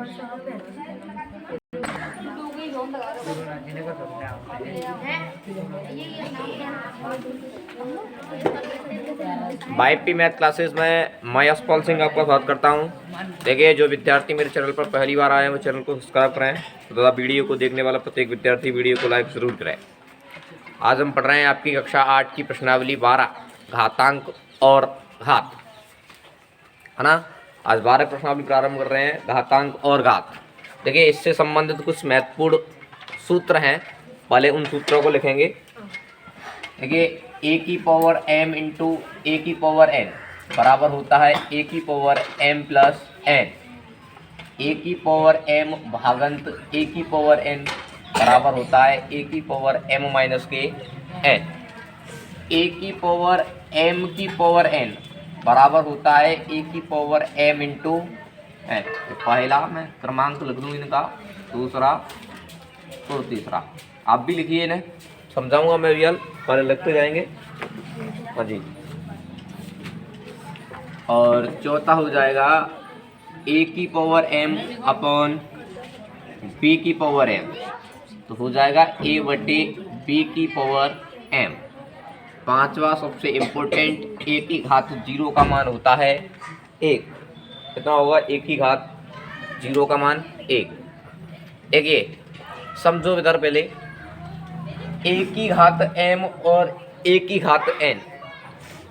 YP math classes में मैं यशपाल सिंह आपका स्वागत करता हूं। देखिए, जो विद्यार्थी मेरे चैनल पर पहली बार आए हैं वो चैनल को सब्सक्राइब करें तथा वीडियो को देखने वाला प्रत्येक विद्यार्थी वीडियो को लाइक जरूर करें। आज हम पढ़ रहे हैं आपकी कक्षा 8 की प्रश्नावली 12 घातांक और घात, है ना। आज 12 प्रश्नावली प्रारंभ कर रहे हैं, घातांक और घात। देखिए, इससे संबंधित कुछ महत्वपूर्ण सूत्र हैं, पहले उन सूत्रों को लिखेंगे। देखिए, a की पावर m इंटू ए की पावर n बराबर होता है a की power m plus n। a की पावर m भागंत a की पावर n बराबर होता है a की पावर m माइनस के n। a की पावर m की पावर n बराबर होता है a की पावर m इंटू n। पहला मैं क्रमांक लिख दूँ इनका, दूसरा और तीसरा आप भी लिखिए, इन्हें समझाऊंगा मैं रियल, पहले लिखते जाएंगे। हाँ जी। और चौथा हो जाएगा a की पावर m अपॉन b की पावर m, तो हो जाएगा a बटे b की पावर m। पांचवा सबसे इम्पोर्टेंट, a की घात 0 का मान होता है 1। कितना होगा a की घात 0 का मान 1। देखिए, समझो इधर पहले a की घात m और a की घात n,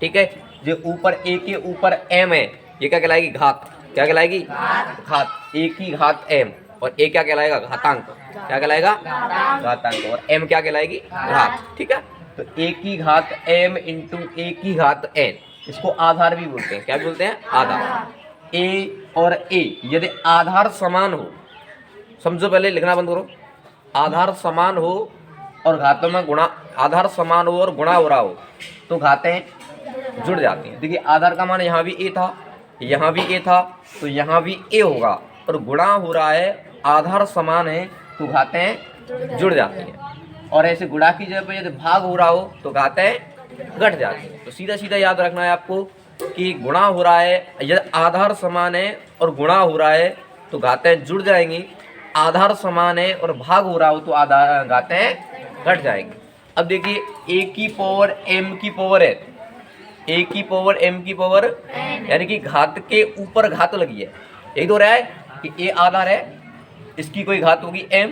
ठीक है। जो ऊपर a के ऊपर m है, ये क्या कहलाएगी? घात। क्या कहलाएगी? घात। a की घात m और a क्या कहलाएगा? घातांक। क्या कहलाएगा? घातांक। और m क्या कहलाएगी? घात, ठीक है। तो a की घात m इंटू a की घात n, इसको आधार भी बोलते हैं। क्या बोलते हैं? आधार। a और a यदि आधार समान हो, समझो, पहले लिखना बंद करो। आधार समान हो और घातों में गुणा, आधार समान हो और गुणा हो रहा हो तो घातें जुड़ जाती हैं। देखिए, आधार का मान यहाँ भी a था, यहाँ भी a था, तो यहाँ भी a होगा, और गुणा हो रहा है, आधार समान है तो घातें जुड़ जाती हैं। और ऐसे गुणा की जगह पर यदि भाग हो रहा हो तो घातें घट जाती हैं। तो सीधा सीधा याद रखना है आपको कि गुणा हो रहा है, यदि आधार समान है और गुणा हो रहा है तो घातें जुड़ जाएंगी। आधार समान है और भाग हो रहा हो तो आधार घातें घट जाएंगी। अब देखिए, a की पावर m की पावर है, a की पावर m की पावर, यानी कि घात के ऊपर घात लगी है। यही तो रहा है कि a आधार है, इसकी कोई घात होगी m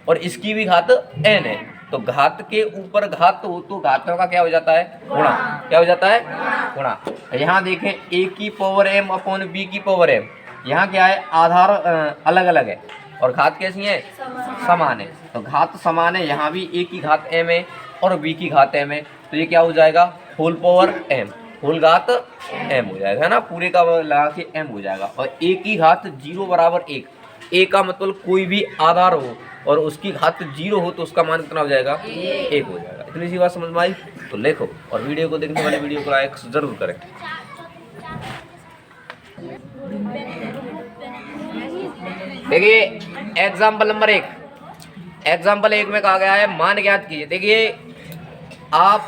और इसकी भी घात n है, तो घात के ऊपर घात हो तो घातों का क्या हो जाता है? गुणा। क्या हो जाता है? गुणा। यहाँ देखें, a की पावर m अपॉन b की पावर m, यहाँ क्या है? आधार अलग अलग है और घात कैसी है? समान है। तो घात समान है, यहाँ भी a की घात m है और b की घात m है, तो ये क्या हो जाएगा? होल पावर m, होल घात m हो जाएगा, है ना। पूरे का लगा के m हो जाएगा। और a की घात 0 बराबर 1, a का मतलब कोई भी आधार हो और उसकी घात 0 हो तो उसका मान कितना हो जाएगा? 1 हो जाएगा। इतनी सी बात समझ में आई? तो लिखो, और वीडियो को देखने वाले वीडियो को लाइक जरूर करें। देखिए, एग्जाम्पल नंबर 1, एग्जाम्पल 1 में कहा गया है मान ज्ञात कीजिए। देखिए, आप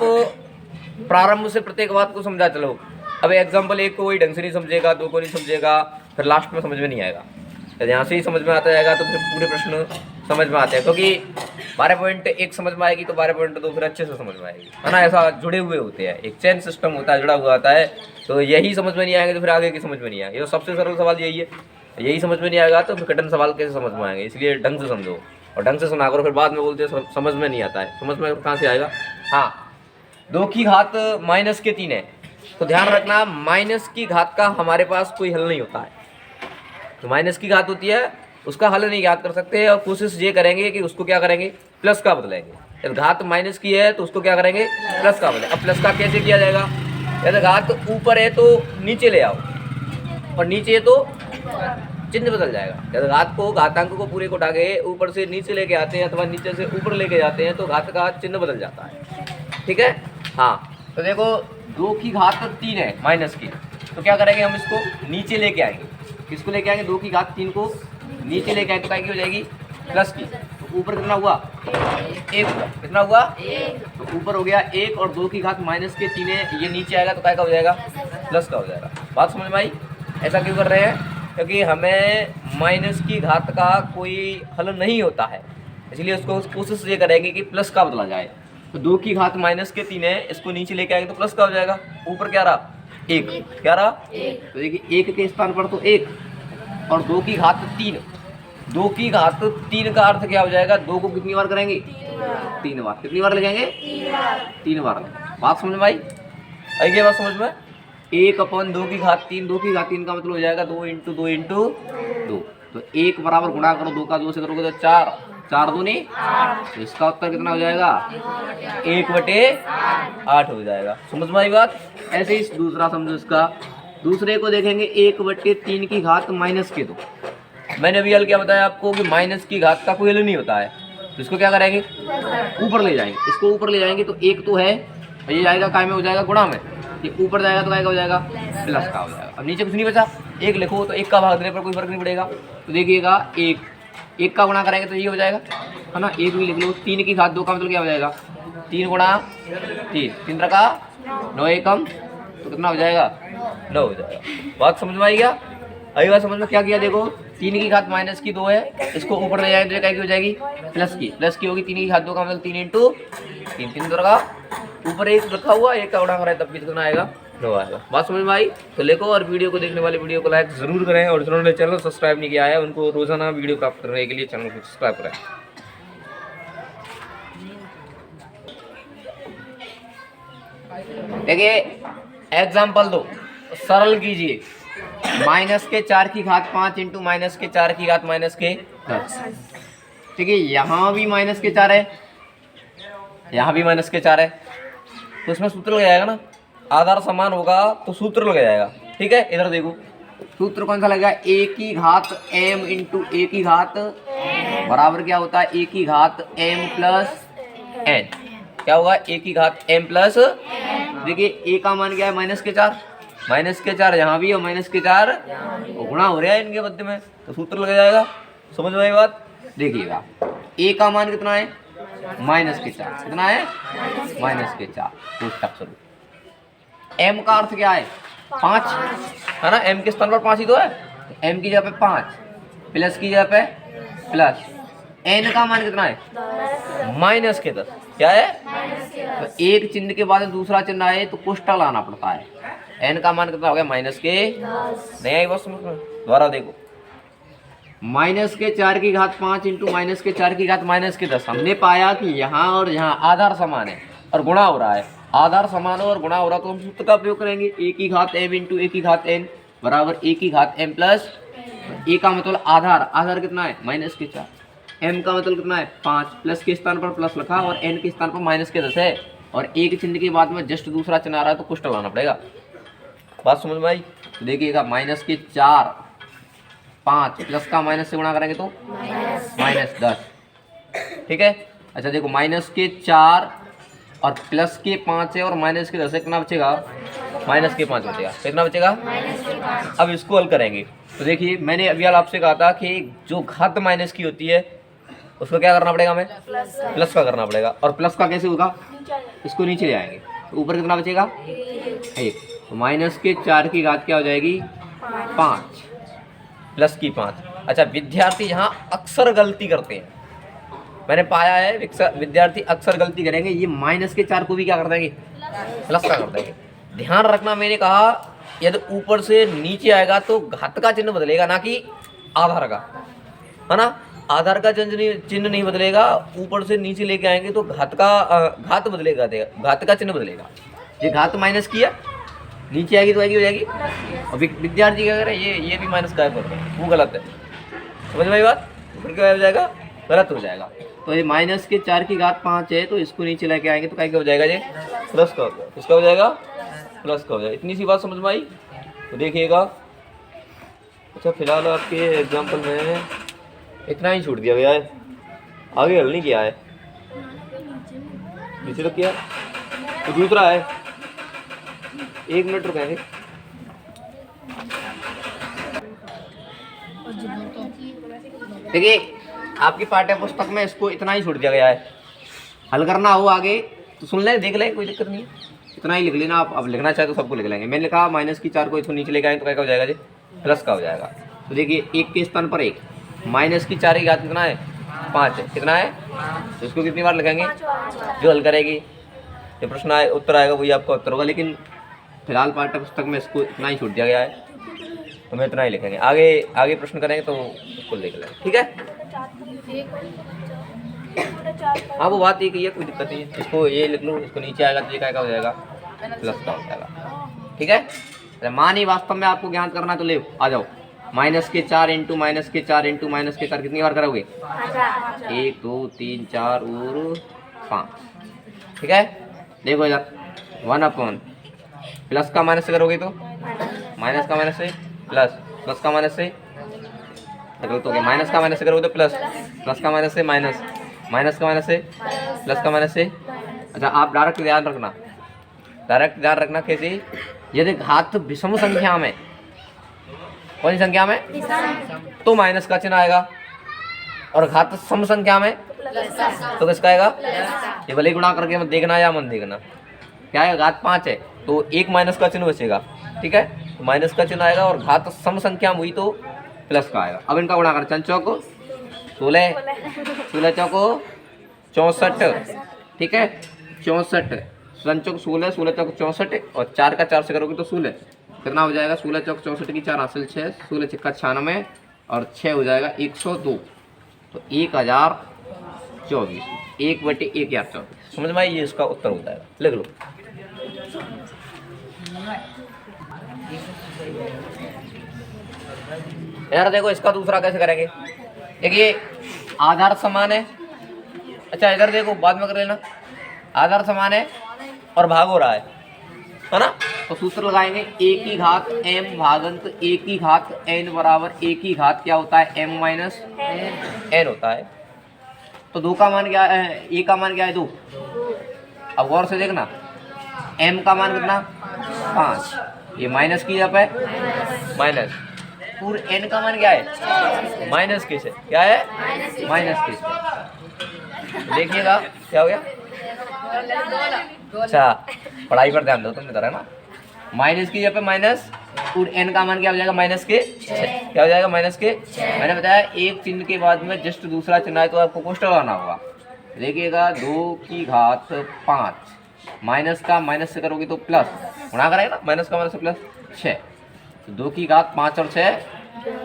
प्रारंभ से प्रत्येक बात को समझा चलो। अब एग्जाम्पल 1 को कोई ढंग से नहीं समझेगा, 2 को नहीं समझेगा, फिर लास्ट में समझ में नहीं आएगा। तो यहाँ से ही समझ में आता जाएगा तो फिर पूरे प्रश्न समझ में आते हैं, क्योंकि 12.1 समझ में आएगी तो 12.2 फिर अच्छे से समझ में आएगी, है ना। ऐसा जुड़े हुए होते हैं, एक चेन सिस्टम होता है, जुड़ा हुआ आता है। तो यही समझ में नहीं आएंगे तो फिर आगे की समझ में नहीं आएगी। ये सबसे सरल सवाल यही है, यही समझ में नहीं आएगा तो फिर कठिन सवाल कैसे समझ में आएंगे। इसलिए ढंग से समझो और ढंग से सुना करो, फिर बाद में बोलते हैं समझ में नहीं आता है। समझ में कहाँ से आएगा? हाँ, 2 की घात -3 है, तो ध्यान रखना माइनस की घात का हमारे पास कोई हल नहीं होता है। तो माइनस की घात होती है, उसका हल नहीं याद कर सकते, और कोशिश ये करेंगे कि उसको क्या करेंगे? प्लस का बदलेंगे। यदि घात माइनस की है तो उसको क्या करेंगे? प्लस का बदलेंगे। अब प्लस का कैसे किया जाएगा? यदि घात ऊपर है तो नीचे ले आओ, और नीचे है तो चिन्ह बदल जाएगा। यदि घात को, घातांक को पूरे को उठा के ऊपर से नीचे लेके आते हैं अथवा नीचे से ऊपर लेके जाते हैं तो घात का चिन्ह बदल जाता है, ठीक है। हाँ, तो देखो, 2 की घात 3 है माइनस की, तो क्या करेंगे? हम इसको नीचे लेके आएंगे। किसको लेके आएंगे? 2 की घात 3 को नीचे लेके आएंगे तो क्या हो जाएगी? प्लस की। तो ऊपर कितना हुआ? 1 हुआ। कितना हुआ? 1। तो ऊपर हो गया 1 और 2 की घात -3 है, ये नीचे आएगा तो क्या का हो जाएगा? प्लस का हो जाएगा। बात समझ में आई? ऐसा क्यों कर रहे हैं? क्योंकि हमें माइनस की घात का कोई हल नहीं होता है, इसलिए उसको कोशिश ये करेंगे कि प्लस का बदला जाए। तो 2 की घात -3 है, इसको नीचे लेके आएंगे तो प्लस का हो जाएगा। ऊपर क्या रहा 1, क्या रहा 1। तो देखिए 1 के स्थान पर तो 1 और 2 की घात 3। 2 की घात 3 का अर्थ क्या हो जाएगा, 2 को कितनी बार करेंगे 3 बार। कितनी बार लगाएंगे 3 बार। बात समझ में आई? आई क्या बात समझ में? 1/2 की घात 3, 2 की घात 3 का मतलब हो जाएगा 2 × 2 × 2। तो 1 बराबर गुणा करो 2 का 2 से करोगे तो 4, 4 दूनी 8। तो इसका उत्तर कितना हो जाएगा 1/8 हो जाएगा। समझ में आई बात? ऐसे ही दूसरा समझो इसका। दूसरे को देखेंगे 1/3 की घात -2। मैंने अभी हल क्या बताया आपको कि माइनस की घात का कोई हल नहीं होता है, तो इसको क्या करेंगे ऊपर ले जाएंगे। इसको ऊपर ले जाएंगे तो 1 तो है, ये जाएगा काय में हो जाएगा गुणा में, ये ऊपर जाएगा तो काय का हो जाएगा प्लस का हो जाएगा। अब नीचे कुछ नहीं बचा, 1 लिखो तो 1 का भाग देने पर कोई फर्क नहीं पड़ेगा। तो देखिएगा 1 का गुणा करेंगे तो ये हो जाएगा, है ना। 1 भी लिख लो। 3 की घात 2 का मतलब क्या हो जाएगा 3 × 3, 3 का 9 एकम, तो कितना हो जाएगा 9 हो जाएगा। बात समझ में आई क्या? आई बात समझ में? क्या किया देखो, 3 की घात -2 है, इसको ऊपर ले जाएंगे तो क्या हो जाएगी प्लस की होगी। 3 की घात 2 का मतलब 3 × 3, 3 का ऊपर 1 रखा हुआ, 1 का गुणा करें तब भी कितना आएगा 9 आएगा। बात समझ में आई? तो लिखो और वीडियो को देखने वाले वीडियो को लाइक जरूर करें, और जिन्होंने चैनल सब्सक्राइब नहीं किया है उनको रोजाना वीडियो प्राप्त करने के लिए चैनल को सब्सक्राइब करें। देखिए एग्जाम्पल 2 सरल कीजिए। -4 की घात 5 × -4 की घात -10। ठीक है, यहाँ भी -4 है, यहाँ भी -4 है, तो इसमें सूत्र लग जाएगा ना, आधार समान होगा तो सूत्र लग जाएगा। ठीक है, इधर देखो सूत्र कौन सा लगेगा, a की घात m × a की घात बराबर क्या होता है a की घात m + n। क्या होगा a की घात m + देखिए a का मान क्या है -4 यहाँ भी और -4 गुणा हो रहा है इनके मध्य में, तो सूत्र लग जाएगा। समझ में आई बात? देखिएगा a का मान कितना है -4, कितना है -4 कोष्टक शुरू। m का अर्थ क्या है 5, है ना, m के स्थान पर 5 ही तो है, तो m की जगह पे 5 प्लस की जगह पे प्लस। n का मान कितना है -10, क्या है तो एक चिन्ह के बाद दूसरा चिन्ह आए तो कोष्टक लाना पड़ता है। n का मान कितना हो गया -10। नहीं आई बात समझ में? दोबारा देखो -4 की घात 5 × -4 की घात -10। हमने पाया कि यहाँ और यहाँ आधार समान है और गुणा हो रहा है। आधार समान हो और गुणा हो रहा तो हम सूत्र का प्रयोग करेंगे, a की घात m × a की घात n बराबर a की घात m प्लस a का मतलब आधार कितना है -4, m का मतलब कितना है 5, प्लस के स्थान पर प्लस लिखा और n के स्थान पर -10 है, और एक चिन्ह के बाद में जस्ट दूसरा चिन्ह आ रहा है तो कुछ लाना पड़ेगा। बात समझ में आई? तो देखिएगा -4 5 प्लस का माइनस से गुणा करेंगे तो -10। ठीक है, अच्छा देखो -4 और +5 है और -10 कितना बचेगा -5 बचेगा। कितना बचेगा? अब इसको हल करेंगे तो देखिए मैंने अभी आपसे कहा था कि जो घात माइनस की होती है उसको क्या करना पड़ेगा, हमें प्लस का करना पड़ेगा। और प्लस का कैसे होगा, इसको नीचे ले आएंगे तो ऊपर कितना बचेगा 1, तो -4 की घात क्या हो जाएगी 5 प्लस की 5। अच्छा विद्यार्थी यहाँ अक्सर गलती करते हैं, मैंने पाया है विद्यार्थी अक्सर गलती करेंगे, ये -4 को भी क्या कर देंगे प्लस का कर देंगे। ध्यान रखना मैंने कहा यदि ऊपर से नीचे आएगा तो घात का चिन्ह बदलेगा, ना कि आधार का, है ना। आधार का चिन्ह नहीं बदलेगा, ऊपर से नीचे लेके आएंगे तो घात बदलेगा, घात का चिन्ह बदलेगा। ये घात माइनस की है, नीचे आएगी तो आएगी हो जाएगी। और विद्यार्थी क्या करें, ये भी माइनस का है, वो गलत है। समझ में आई बात? फिर क्या हो जाएगा, गलत हो जाएगा। तो ये -4 की घात 5 है, तो इसको नीचे लेके आएंगे तो क्या हो जाएगा, ये प्लस का हो जाएगा। इसका हो जाएगा प्लस का हो जाएगा। इतनी सी बात समझ में आई? तो देखिएगा। अच्छा फिलहाल आपके एग्जाम्पल में इतना ही छूट दिया गया है, आगे हल नहीं किया है, नीचे तक किया तो दूसरा है। 1 मिनट रुकेंगे। देखिए आपकी पाठ्य पुस्तक में इसको इतना ही छोड़ दिया गया है, हल करना हो आगे तो सुन लें, देख लें, कोई दिक्कत नहीं है, इतना ही लिख लेना आप। अब लिखना चाहे तो सबको लिख लेंगे। मैंने लिखा -4 को इसको नीचे लेके आए तो क्या हो जाएगा जी प्लस का हो जाएगा। तो देखिए एक के स्थान पर एक, माइनस की 4 की घात कितना है 5 है, कितना है, तो इसको कितनी बार लिखेंगे, जो हल करेगी ये प्रश्न आए उत्तर आएगा वही आपका उत्तर होगा। लेकिन फिलहाल पाठ्य पुस्तक में इसको इतना ही छूट दिया गया है, तो मैं इतना ही लिखेंगे, आगे आगे प्रश्न करेंगे तो उसको देख लेंगे, ठीक है। हाँ वो बात एक ही है, कोई दिक्कत नहीं है, इसको ये लिख लो, इसको नीचे आएगा तो ये क्या हो जाएगा प्लस का हो जाएगा, ठीक है। मानी वास्तव में आपको ज्ञान करना तो ले आ जाओ, माइनस के 4 इंटू माइनस के 4 इंटू माइनस के 4 कितनी बार करोगे, 1 2 3 4 और 5, ठीक है। देखो इधर 1 अपॉन प्लस का माइनस से करोगे तो माइनस का माइनस से प्लस, प्लस का माइनस से गलत हो गया, माइनस का माइनस से करोगे तो प्लस, प्लस का माइनस से माइनस, माइनस का माइनस से प्लस का माइनस से। अच्छा आप डायरेक्ट ध्यान रखना, डायरेक्ट ध्यान रखना कैसे, यदि घात विषम संख्या में, कौन सी संख्या में, तो माइनस का चिन्ह आएगा, और घात सम संख्या में तो किसका आएगा, ये भले गुणा करके मत देखना या मन देखना, क्या है घात 5 है तो एक माइनस का चिन्ह बचेगा, ठीक है, तो माइनस का चिन्ह आएगा, और घात सम संख्या में हुई तो प्लस का आएगा। अब इनका गुणा कर, चंद चौको 16, 16 चौको 64, ठीक है 64, चंद चौक 16, 16 चौक 64, और 4 का 4 से करोगे तो 16, कितना हो जाएगा, 16 चौक 64 की 4 हासिल 6, 16 छक्का 96, और 6 हो जाएगा 102, तो 1024, 1/1024, समझ में आई, ये इसका उत्तर हो जाएगा, लिख लो। यार देखो इसका दूसरा कैसे करेंगे, देखिए आधार समान है, अच्छा इधर देखो बाद में कर लेना, आधार समान है और भाग हो रहा है ना, तो सूत्र लगाएंगे a की घात m भागंत a की घात n बराबर a की घात क्या होता है m माइनस n होता है। तो 2 का मान क्या है, a का मान क्या है 2, अब गौर से देखना m का मान कितना 5, ये माइनस की जब है माइनस, और n का मान क्या है माइनस के से, क्या है माइनस के से, देखिएगा क्या हो गया, अच्छा पढ़ाई पर ध्यान दो तुम इधर है ना, माइनस की जगह पे माइनस, और n का मान क्या हो जाएगा माइनस के 6, क्या हो जाएगा माइनस के, मैंने बताया एक चिन्ह के बाद में जस्ट दूसरा चिन्ह है तो आपको कोष्टक लगाना होगा। देखिएगा 2 की घात 5, माइनस का माइनस से करोगे तो प्लस, गुणा करेगा ना माइनस का माइनस से प्लस 6, तो 2 की घात 5 और 6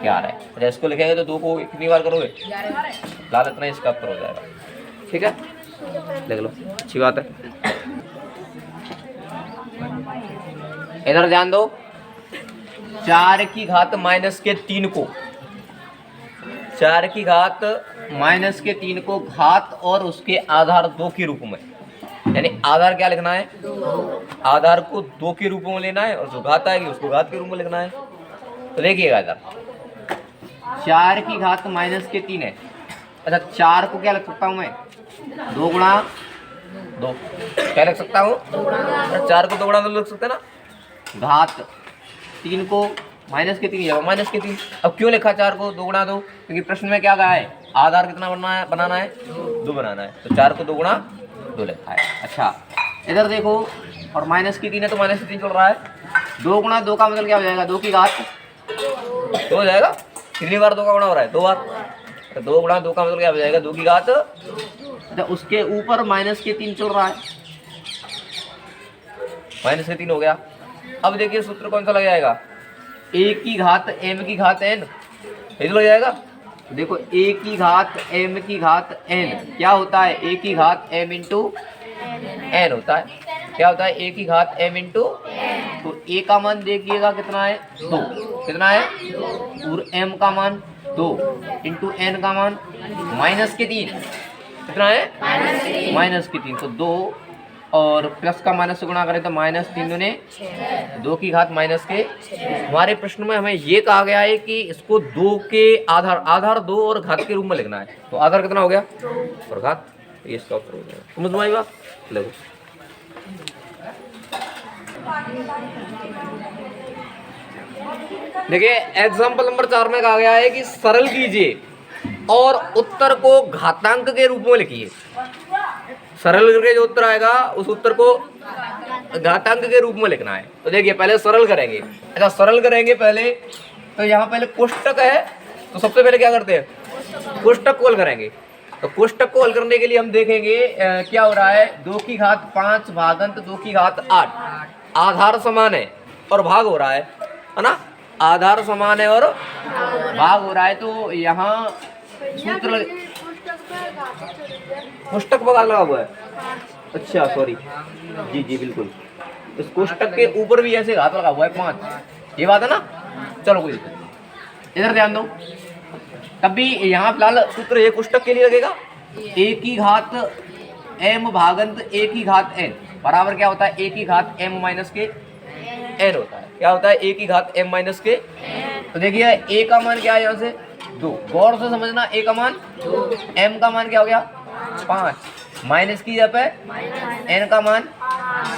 11, अच्छा इसको लिखेंगे तो 2 को कितनी बार करोगे, लाल इतना इसका उत्तर हो जाएगा, ठीक है देख लो, अच्छी बात है। इधर ध्यान दो, 4 की घात माइनस के 3 को, 4 की घात माइनस के 3 को घात और उसके आधार 2 के रूप में, यानी आधार क्या लिखना है, आधार को 2 के रूप में लेना है, और जो घात आएगी उसको घात के रूप में लिखना है। तो देखिएगा इधर 4 की घात माइनस के 3 है, अच्छा 4 को क्या लिख सकता हूँ मैं 2 गुणा 2, क्या लिख सकता हूँ 4 को 2 गुणा 2 लिख सकते हैं ना, घात 3 को माइनस के 3, माइनस के 3, अब क्यों लिखा 4 को 2 गुणा 2, क्योंकि प्रश्न में क्या कहा है आधार कितना बनाना है 2 बनाना है, तो 4 को 2 गुणा 2 लिखा है। अच्छा इधर देखो, और माइनस की 3 है तो माइनस की 3 चल रहा है, 2 गुणा 2 का मतलब क्या हो जाएगा 2 की घात 2 हो जाएगा, कितनी बार 2 का गुणा हो रहा है 2 बार, तो 2 गुणा 2 का मतलब क्या हो जाएगा 2 की घात, तो उसके ऊपर माइनस के 3 चल रहा है, माइनस के 3 हो गया। अब देखिए सूत्र कौन सा लग जाएगा, a की घात m की घात n, ये लग जाएगा, देखो a की घात m की घात n क्या होता है, a की घात m इंटू n होता है, क्या होता है a की घात m इंटू, तो a का मान देखिएगा कितना है 2, कितना है, और m का मान 2 इंटू n का मान माइनस के 3, कितना है माइनस के 3, तो 2 और प्लस का माइनस से गुणा करें तो माइनस 3 दूने 2 की घात माइनस के। हमारे प्रश्न में हमें ये कहा गया है कि इसको 2 के आधार 2 और घात के रूप में लिखना है, तो आधार कितना हो गया और घात, ये इसका उत्तर हो जाएगा, समझ में आई बात। देखो देखिए एग्जाम्पल नंबर 4 में कहा गया है कि सरल कीजिए और उत्तर को घातांक के रूप में लिखिए, सरल करके जो उत्तर आएगा उस उत्तर को घातांक के रूप में लिखना है। तो देखिए पहले सरल करेंगे, अच्छा सरल करेंगे पहले तो यहाँ पहले कोष्टक है, तो सबसे पहले क्या करते हैं, कोष्टक को हल करेंगे। तो कोष्टक को हल करने के लिए हम देखेंगे क्या हो रहा है, 2 की घात 5 भागंत 2 की घात 8, आधार समान है और भाग हो रहा है ना, आधार समान है और भाग हो रहा है। तो यहाँ सूत्र कोष्टक पर लगा हुआ है, अच्छा सॉरी, जी जी बिल्कुल, इस कोष्टक के ऊपर भी ऐसे घात लगा हुआ है 5, ये बात है ना। चलो कोई दिक्कत नहीं, इधर ध्यान दो। तब भी यहाँ फिलहाल सूत्र ये कोष्टक के लिए लगेगा, a की घात m भागंत a की घात n बराबर क्या होता है, a की घात m माइनस के n होता है। क्या होता है, a की घात m माइनस के। तो देखिए a का मान क्या है, यहाँ से 2, गौर से समझना, a का मान 2, m का मान क्या हो गया 5, माइनस की जगह पे n का मान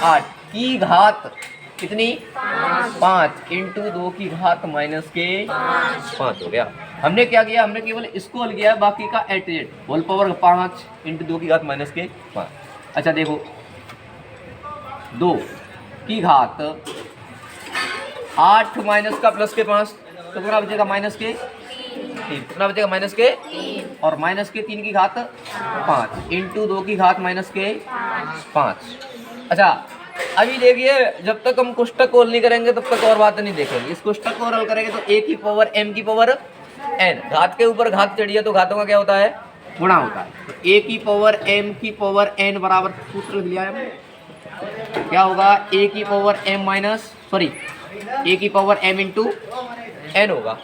8 की घात कितनी 5 इंटू 2 की घात माइनस के 5 हो गया। हमने क्या किया, हमने केवल इसको हल किया, बाकी का एट होल पावर 5 इंटू 2 की घात माइनस के 5। अच्छा देखो 2 की घात 8 माइनस का प्लस के 5, तो कितना बचेगा माइनस के 3, कितना बचेगा माइनस के, और माइनस के 3 की घात 5 इंटू 2 की घात माइनस के 5। अच्छा अभी देखिए, जब तक हम कोष्टक को हल नहीं करेंगे तब तक और बात नहीं देखेंगे। इस कोष्टक को हल करेंगे तो a की पावर m की पावर n, घात के ऊपर घात चढ़ी है तो घातों का क्या होता है, गुणा होता है। तो a की पावर m की पावर n बराबर सूत्र लिख लिया है, क्या होगा, a की power m minus sorry a की पावर m इंटू n होगा।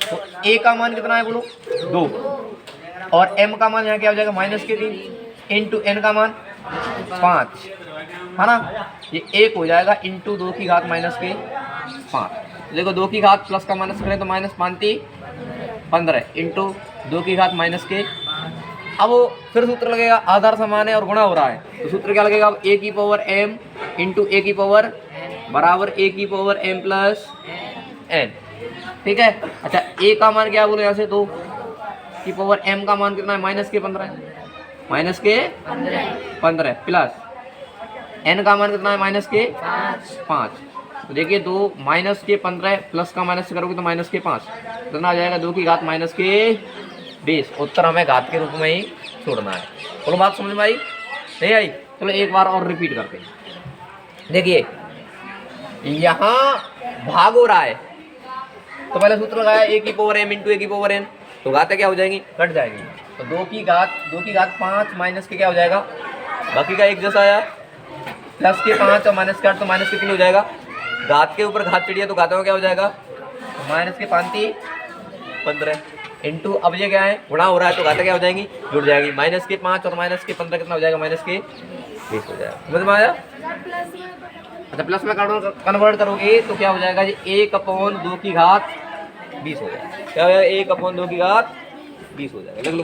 तो a का मान कितना है बोलो 2, और m का मान यहाँ क्या हो जाएगा माइनस के 3 इंटू n का मान 5 है ना, ये 1 हो जाएगा इंटू 2 की घात माइनस के 5। देखो 2 की घात प्लस का माइनस करें तो माइनस 15 इंटू 2 की घात माइनस के। अब वो फिर सूत्र लगेगा, आधार समान है और गुणा हो रहा है, तो सूत्र क्या लगेगा, अब a की पावर m इंटू a की पावर बराबर a की पावर m प्लस n, ठीक है। अच्छा a का मान क्या बोलो यहाँ से, 2 की पावर m का मान कितना है माइनस के 15, माइनस के 15 प्लस n का मान कितना है माइनस के 5। तो देखिए 2 माइनस के 15 प्लस का माइनस करोगे तो माइनस के 5, कितना आ जाएगा 2 की घात माइनस के 20। उत्तर हमें घात के रूप में ही छोड़ना है। बोलो बात समझ में आई, नहीं आई? चलो एक बार और रिपीट करते हैं। देखिए यहाँ भाग हो रहा है तो पहले सूत्र लगाया a की पावर m इंटू a की पावर n, तो घातें क्या हो जाएंगी, कट जाएंगी। तो 2 की घात 5 माइनस के क्या हो जाएगा, बाकी का एक जैसा आया, प्लस के 5 और माइनस के 8 तो माइनस के 3 हो जाएगा। घात के ऊपर घात चढ़ी है तो घातों में क्या हो जाएगा, माइनस के 5 15 इंटू, अब ये क्या है गुणा हो रहा है तो घातें क्या हो जाएंगी, जुड़ जाएगी। माइनस के 5 और माइनस के 15 कितना हो जाएगा, माइनस के 20 हो जाएगा। समझ में आया? अच्छा प्लस में कन्वर्ट करोगे तो क्या हो जाएगा, ये 1/2 की घात 20 हो जाएगा। क्या हो जाएगा, 1/2 की घात 20 हो जाएगा। देख लो